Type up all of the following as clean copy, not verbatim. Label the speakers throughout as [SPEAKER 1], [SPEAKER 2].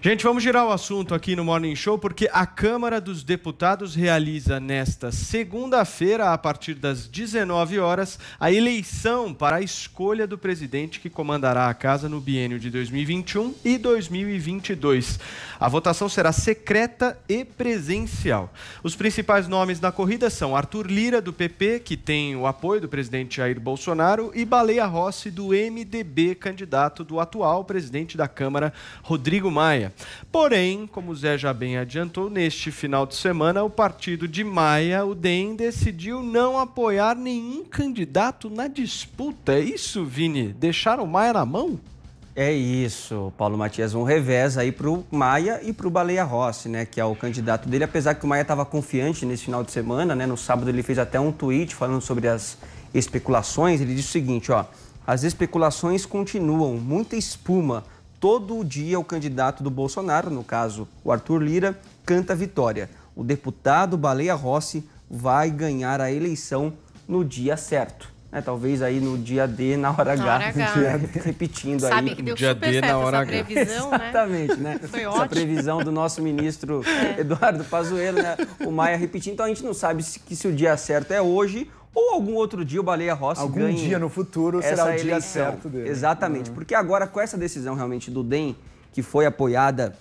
[SPEAKER 1] Gente, vamos girar o assunto aqui no Morning Show, porque a Câmara dos Deputados realiza nesta segunda-feira, a partir das 19 horas, a eleição para a escolha do presidente que comandará a casa no biênio de 2021 e 2022. A votação será secreta e presencial. Os principais nomes na corrida são Arthur Lira, do PP, que tem o apoio do presidente Jair Bolsonaro, e Baleia Rossi, do MDB, candidato do atual presidente da Câmara, Rodrigo Maia. Porém, como o Zé já bem adiantou, neste final de semana, o partido de Maia, o DEM, decidiu não apoiar nenhum candidato na disputa. É isso, Vini? Deixaram o Maia na mão?
[SPEAKER 2] É isso, Paulo Matias, um revés aí para o Maia e para o Baleia Rossi, né, que é o candidato dele, apesar que o Maia estava confiante nesse final de semana, né, no sábado ele fez até um tweet falando sobre as especulações, ele disse o seguinte, ó, as especulações continuam, muita espuma, todo dia o candidato do Bolsonaro, no caso o Arthur Lira, canta vitória. O deputado Baleia Rossi vai ganhar a eleição no dia certo. Talvez aí no dia D, na hora H. Repetindo aí.
[SPEAKER 3] Sabe que deu
[SPEAKER 1] dia
[SPEAKER 3] super
[SPEAKER 1] D,
[SPEAKER 3] certo
[SPEAKER 1] na hora
[SPEAKER 3] essa
[SPEAKER 1] H.
[SPEAKER 3] previsão, né?
[SPEAKER 2] Exatamente, né?
[SPEAKER 3] Foi
[SPEAKER 2] Essa
[SPEAKER 3] ótimo.
[SPEAKER 2] previsão do nosso ministro Eduardo Pazuello, né? O Maia repetindo. Então a gente não sabe se o dia certo é hoje ou algum outro dia o Baleia Rossi ganha.
[SPEAKER 4] Algum dia no futuro será o dia
[SPEAKER 2] eleição.
[SPEAKER 4] certo dele.
[SPEAKER 2] Exatamente, porque agora com essa decisão realmente do DEM, que foi apoiada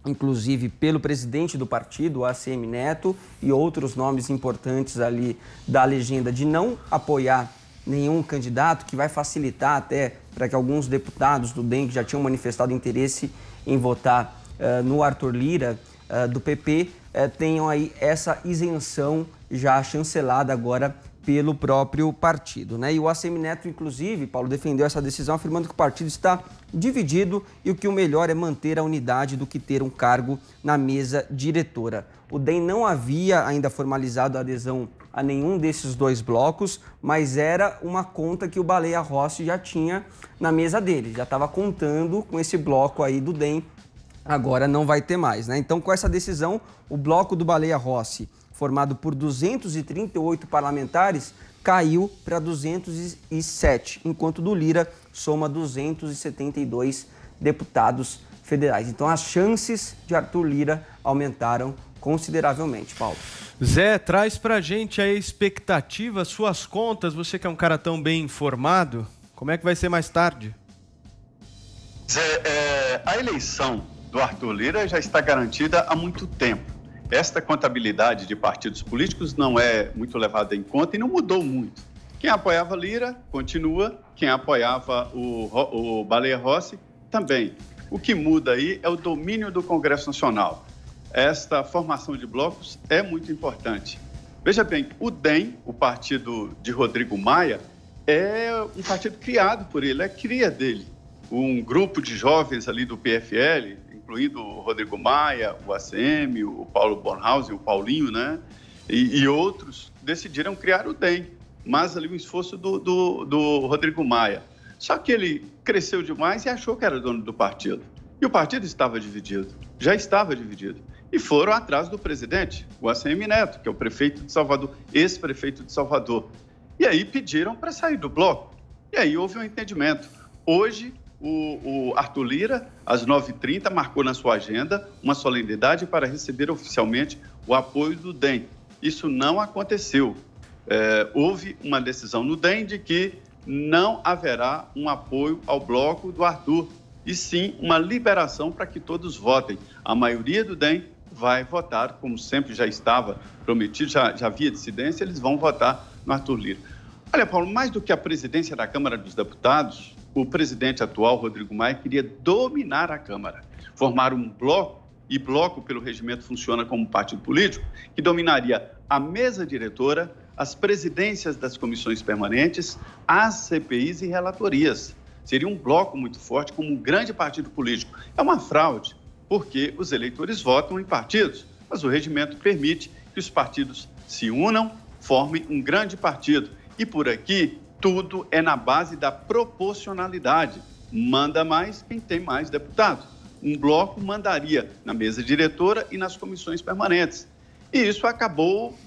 [SPEAKER 2] inclusive pelo presidente do partido, o ACM Neto, e outros nomes importantes ali da legenda, de não apoiar nenhum candidato, que vai facilitar até para que alguns deputados do DEM que já tinham manifestado interesse em votar no Arthur Lira, do PP, tenham aí essa isenção já chancelada agora pelo próprio partido, né? E o ACM Neto, inclusive, Paulo, defendeu essa decisão afirmando que o partido está dividido e o que o melhor é manter a unidade do que ter um cargo na mesa diretora. O DEM não havia ainda formalizado a adesão a nenhum desses dois blocos, mas era uma conta que o Baleia Rossi já tinha na mesa dele, já estava contando com esse bloco aí do DEM, agora não vai ter mais, né? Então, com essa decisão, o bloco do Baleia Rossi, formado por 238 parlamentares, caiu para 207, enquanto do Lira soma 272 deputados federais. Então, as chances de Arthur Lira aumentaram consideravelmente, Paulo.
[SPEAKER 1] Zé, traz pra gente a expectativa, suas contas, você que é um cara tão bem informado, como é que vai ser mais tarde?
[SPEAKER 5] Zé, a eleição do Arthur Lira já está garantida há muito tempo. Esta contabilidade de partidos políticos não é muito levada em conta e não mudou muito. Quem apoiava Lira continua, quem apoiava o Baleia Rossi também. O que muda aí é o domínio do Congresso Nacional. Esta formação de blocos é muito importante. Veja bem, o DEM, o partido de Rodrigo Maia, é um partido criado por ele, é cria dele. Um grupo de jovens ali do PFL, incluindo o Rodrigo Maia, o ACM, o Paulo Bornhausen, o Paulinho, né? E outros decidiram criar o DEM, mas ali o esforço do Rodrigo Maia. Só que ele cresceu demais e achou que era dono do partido. E o partido estava dividido, já estava dividido. E foram atrás do presidente, o ACM Neto, que é o prefeito de Salvador, ex-prefeito de Salvador. E aí pediram para sair do bloco. E aí houve um entendimento. Hoje, o Arthur Lira, às 9h30, marcou na sua agenda uma solenidade para receber oficialmente o apoio do DEM. Isso não aconteceu. Houve uma decisão no DEM de que não haverá um apoio ao bloco do Arthur, e sim uma liberação para que todos votem. A maioria do DEM vai votar, como sempre já estava prometido, já havia dissidência, eles vão votar no Arthur Lira. Olha, Paulo, mais do que a presidência da Câmara dos Deputados, o presidente atual, Rodrigo Maia, queria dominar a Câmara, formar um bloco, e bloco, pelo regimento, funciona como partido político, que dominaria a mesa diretora, as presidências das comissões permanentes, as CPIs e relatorias. Seria um bloco muito forte, como um grande partido político. É uma fraude, porque os eleitores votam em partidos, mas o regimento permite que os partidos se unam, formem um grande partido. E por aqui, tudo é na base da proporcionalidade. Manda mais quem tem mais deputados. Um bloco mandaria na mesa diretora e nas comissões permanentes. E isso acabou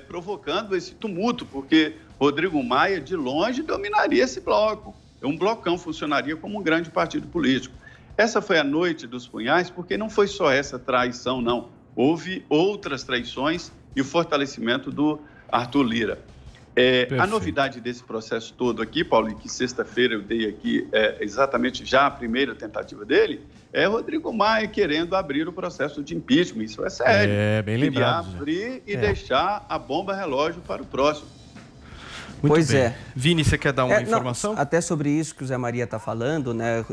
[SPEAKER 5] provocando esse tumulto, porque Rodrigo Maia, de longe, dominaria esse bloco. Um blocão funcionaria como um grande partido político. Essa foi a noite dos punhais, porque não foi só essa traição, não. Houve outras traições e o fortalecimento do Arthur Lira. A novidade desse processo todo aqui, Paulo, e que sexta-feira eu dei aqui exatamente já a primeira tentativa dele, é Rodrigo Maia querendo abrir o processo de impeachment. Isso é sério.
[SPEAKER 1] Bem lembrado.
[SPEAKER 5] Abrir e deixar a bomba relógio para o próximo.
[SPEAKER 1] Muito
[SPEAKER 2] pois
[SPEAKER 1] bem.
[SPEAKER 2] é.
[SPEAKER 1] Vini, você quer dar uma informação?
[SPEAKER 2] Não, até sobre isso que o Zé Maria está falando, né?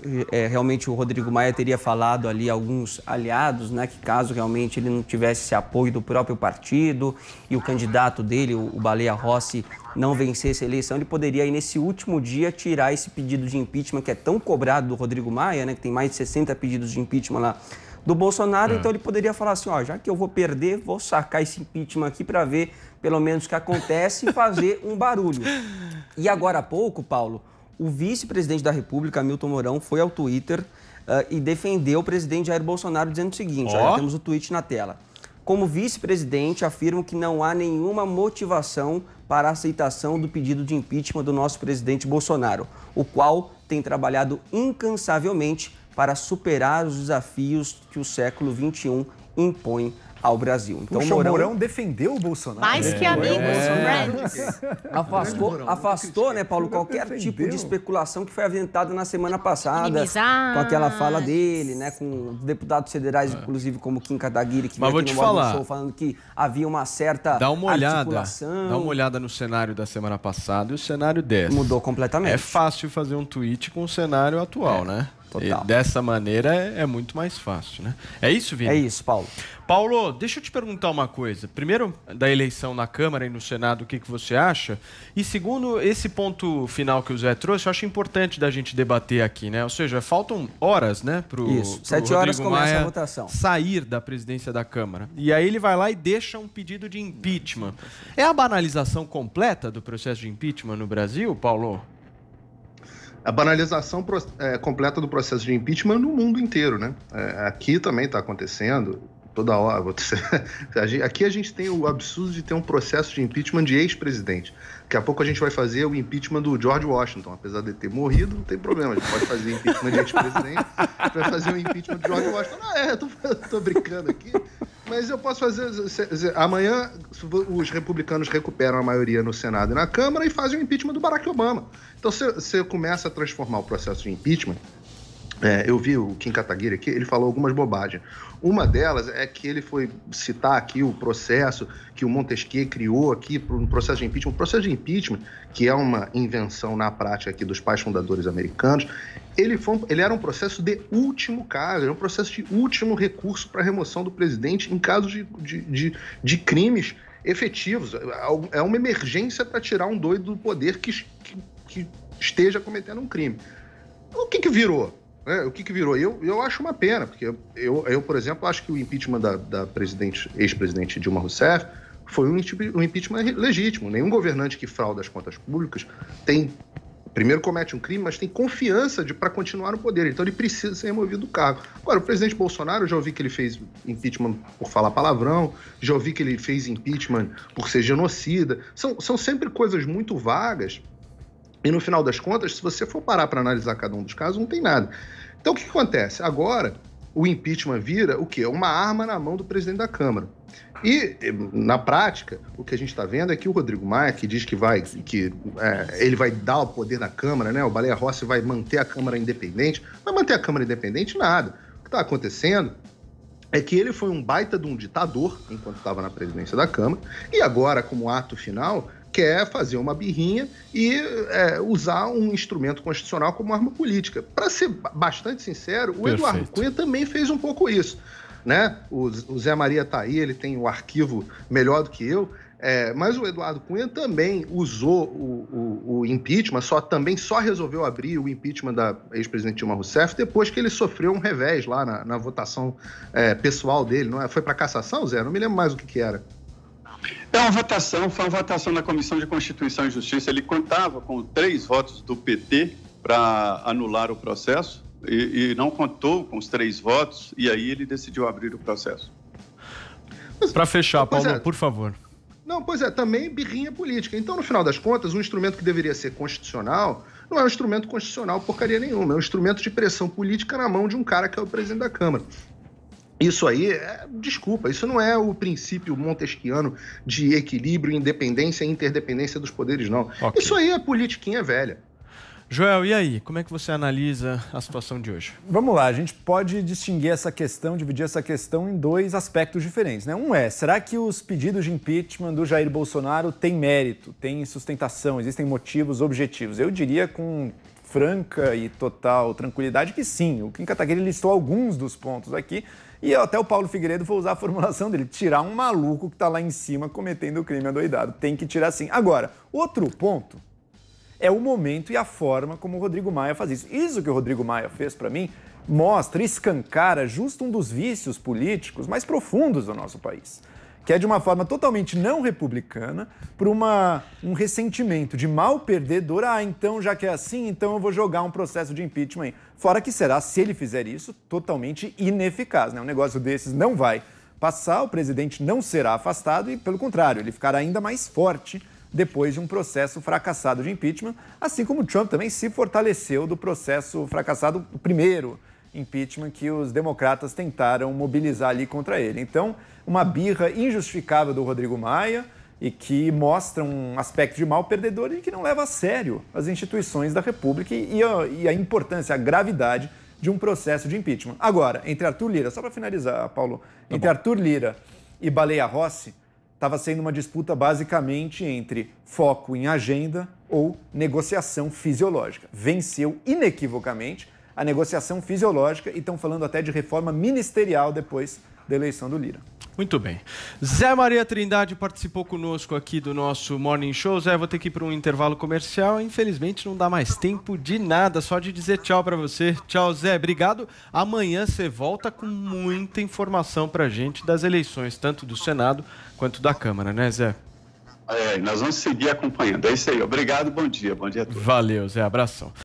[SPEAKER 2] Realmente o Rodrigo Maia teria falado ali alguns aliados, né? Que caso realmente ele não tivesse esse apoio do próprio partido e o candidato dele, o Baleia Rossi, não vencesse a eleição, ele poderia aí nesse último dia tirar esse pedido de impeachment que é tão cobrado do Rodrigo Maia, né? Que tem mais de 60 pedidos de impeachment lá do Bolsonaro, então ele poderia falar assim, já que eu vou perder, vou sacar esse impeachment aqui para ver pelo menos o que acontece e fazer um barulho. E agora há pouco, Paulo, o vice-presidente da República, Hamilton Mourão, foi ao Twitter e defendeu o presidente Jair Bolsonaro dizendo o seguinte, olha, temos o tweet na tela. Como vice-presidente, afirmo que não há nenhuma motivação para a aceitação do pedido de impeachment do nosso presidente Bolsonaro, o qual tem trabalhado incansavelmente para superar os desafios que o século XXI impõe ao Brasil.
[SPEAKER 3] Então, o Mourão defendeu o Bolsonaro.
[SPEAKER 4] Mais que amigos, friends.
[SPEAKER 2] Afastou, né, Paulo, qualquer tipo de especulação que foi aventada na semana passada. Com aquela fala dele, né, com deputados federais, inclusive como Kim Kataguiri, que veio aqui no Morning Show falando que havia uma certa articulação.
[SPEAKER 1] Dá uma olhada no cenário da semana passada e o cenário dessa.
[SPEAKER 2] Mudou completamente.
[SPEAKER 1] É fácil fazer um tweet com o cenário atual, né?
[SPEAKER 2] Total.
[SPEAKER 1] E dessa maneira é muito mais fácil, né? É isso, Vini?
[SPEAKER 2] É isso, Paulo.
[SPEAKER 1] Paulo, deixa eu te perguntar uma coisa. Primeiro, da eleição na Câmara e no Senado, o que você acha? E segundo, esse ponto final que o Zé trouxe, eu acho importante da gente debater aqui, né? Ou seja, faltam horas, né, pro
[SPEAKER 2] 7 horas
[SPEAKER 1] Rodrigo
[SPEAKER 2] começa
[SPEAKER 1] Maia
[SPEAKER 2] a votação.
[SPEAKER 1] Sair da presidência da Câmara. E aí ele vai lá e deixa um pedido de impeachment. É a banalização completa do processo de impeachment no Brasil, Paulo?
[SPEAKER 6] A banalização completa do processo de impeachment no mundo inteiro, né? Aqui também está acontecendo, toda hora. Aqui a gente tem o absurdo de ter um processo de impeachment de ex-presidente. Daqui a pouco a gente vai fazer o impeachment do George Washington. Apesar de ter morrido, não tem problema. A gente pode fazer impeachment de ex-presidente, vai fazer o impeachment do George Washington. Tô brincando aqui. Mas eu posso fazer... Amanhã, os republicanos recuperam a maioria no Senado e na Câmara e fazem o impeachment do Barack Obama. Então, você começa a transformar o processo de impeachment... eu vi o Kim Kataguiri aqui, ele falou algumas bobagens. Uma delas é que ele foi citar aqui o processo que o Montesquieu criou aqui para um processo de impeachment. O processo de impeachment, que é uma invenção na prática aqui dos pais fundadores americanos, ele era um processo de último caso, era um processo de último recurso para a remoção do presidente em casos de crimes efetivos. É uma emergência para tirar um doido do poder que esteja cometendo um crime. O que virou? O que virou? Eu acho uma pena, porque eu, por exemplo, acho que o impeachment da ex-presidente Dilma Rousseff foi um impeachment legítimo. Nenhum governante que frauda as contas públicas primeiro comete um crime, mas tem confiança para continuar no poder. Então ele precisa ser removido do cargo. Agora, o presidente Bolsonaro, eu já ouvi que ele fez impeachment por falar palavrão, já ouvi que ele fez impeachment por ser genocida. São sempre coisas muito vagas. E no final das contas, se você for parar para analisar cada um dos casos, não tem nada. Então o que acontece? Agora, o impeachment vira o quê? Uma arma na mão do presidente da Câmara. E, na prática, o que a gente está vendo é que o Rodrigo Maia, que diz que ele vai dar o poder na Câmara, né? O Baleia Rossi vai manter a Câmara independente. Vai manter a Câmara independente? Nada. O que está acontecendo é que ele foi um baita de um ditador enquanto estava na presidência da Câmara e agora, como ato final, quer fazer uma birrinha e usar um instrumento constitucional como arma política. Para ser bastante sincero, o Eduardo Cunha também fez um pouco isso, né? O Zé Maria tá aí, ele tem o arquivo melhor do que eu, mas o Eduardo Cunha também usou o impeachment, também só resolveu abrir o impeachment da ex-presidente Dilma Rousseff depois que ele sofreu um revés lá na votação pessoal dele. Não é? Foi para cassação, Zé? Não me lembro mais o que era.
[SPEAKER 5] Foi uma votação na Comissão de Constituição e Justiça. Ele contava com 3 votos do PT para anular o processo e não contou com os 3 votos, e aí ele decidiu abrir o processo.
[SPEAKER 1] Para fechar, Paulo, por favor.
[SPEAKER 6] Não, pois também birrinha política. Então, no final das contas, um instrumento que deveria ser constitucional não é um instrumento constitucional porcaria nenhuma, é um instrumento de pressão política na mão de um cara que é o presidente da Câmara. Isso aí, desculpa, isso não é o princípio montesquiano de equilíbrio, independência e interdependência dos poderes, não. Okay. Isso aí é politiquinha velha.
[SPEAKER 1] Joel, e aí? Como é que você analisa a situação de hoje?
[SPEAKER 3] Vamos lá, a gente pode distinguir essa questão, dividir essa questão em dois aspectos diferentes, né? Um será que os pedidos de impeachment do Jair Bolsonaro têm mérito, têm sustentação, existem motivos objetivos? Eu diria com franca e total tranquilidade que sim. O Kim Kataguiri listou alguns dos pontos aqui e até o Paulo Figueiredo foi usar a formulação dele, tirar um maluco que está lá em cima cometendo o crime adoidado. Tem que tirar sim. Agora, outro ponto é o momento e a forma como o Rodrigo Maia faz isso. Isso que o Rodrigo Maia fez, para mim, mostra, escancara justo um dos vícios políticos mais profundos do nosso país, que é de uma forma totalmente não republicana, por um ressentimento de mal perdedor. Então já que é assim, então eu vou jogar um processo de impeachment aí. Fora que será, se ele fizer isso, totalmente ineficaz, né? Um negócio desses não vai passar, o presidente não será afastado e, pelo contrário, ele ficará ainda mais forte depois de um processo fracassado de impeachment, assim como o Trump também se fortaleceu do processo fracassado, o primeiro impeachment que os democratas tentaram mobilizar ali contra ele. Então, uma birra injustificável do Rodrigo Maia e que mostra um aspecto de mal perdedor e que não leva a sério as instituições da República e a importância, a gravidade de um processo de impeachment. Agora, entre Arthur Lira, só para finalizar, Paulo, entre Arthur Lira e Baleia Rossi, estava sendo uma disputa basicamente entre foco em agenda ou negociação fisiológica. Venceu inequivocamente a negociação fisiológica e estão falando até de reforma ministerial depois da eleição do Lira.
[SPEAKER 1] Muito bem. Zé Maria Trindade participou conosco aqui do nosso Morning Show. Zé, vou ter que ir para um intervalo comercial. Infelizmente não dá mais tempo de nada, só de dizer tchau para você. Tchau, Zé. Obrigado. Amanhã você volta com muita informação para a gente das eleições, tanto do Senado quanto da Câmara, né, Zé?
[SPEAKER 5] Nós vamos seguir acompanhando. É isso aí. Obrigado, bom dia. Bom dia a todos.
[SPEAKER 1] Valeu, Zé. Abração.